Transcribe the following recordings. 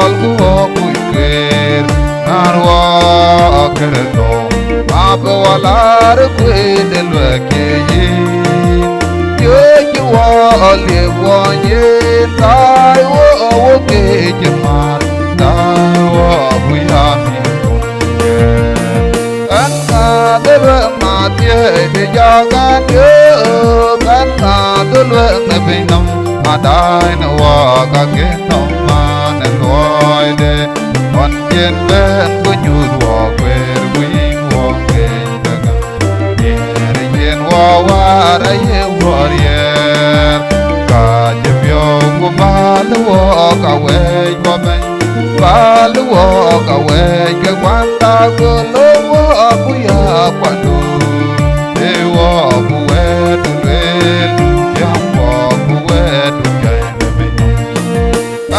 tol ko kuir narwa kerto abo walar kwedel wakeyi yo wali wanye tai wo ke jemar tai wo buyami anna dele matie de jagan yo anna dele nebinam adai na wa ka ke no man loy de wan jen ben bu nyu wo kwer wing wo ke daga yer yen wa wa ra ye warrior ka jebyo ko bal wo ka we ko ben bal wo ka we ke kwanda ko lo wo ku ya kwandu e wo bu we tu le ya wo bu we tu jai ne be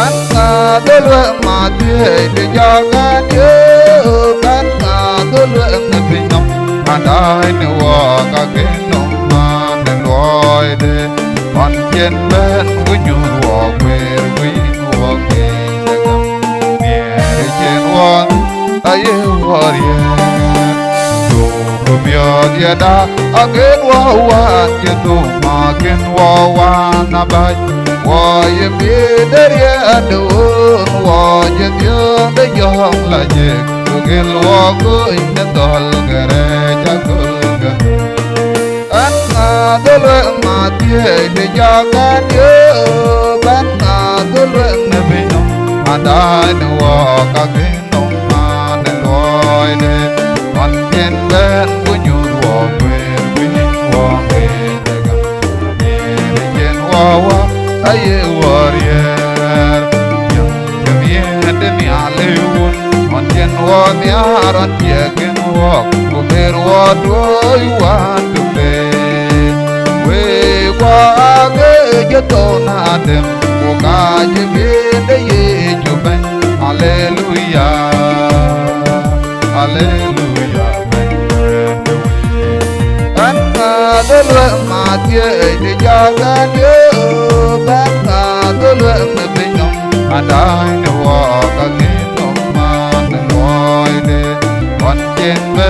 anna dele ma tie de jaga ye anna dele ne be nam andai ne wo ka ke no man loy de on jen ben ku nyu wo kwer wi wo ke daga mier jen wo aye warrior do ko bia dia da again wo wan je do ma ken wo wan na bai wo ye bi der ye adu wo je yo de yong la je ko gel wo ko in dol gare ja kul ga anna dole ma tie de jagan yo banna dole ne bino ada no wo ka ke no ma ne loy de on jen ben ku nyu wo kwer wi wo ke daga ye jen wo wa aye warrior yang kemie de mi alewun on jen wo mi aron ye ken wo ku ber wo do yu wan tu be we wa ge je to na dem wo ka je be de ye ju ben hallelujah hallelujah anna dele ma tie de jaga de banna dele me binom adai no wa ka ke no man loy de on jen be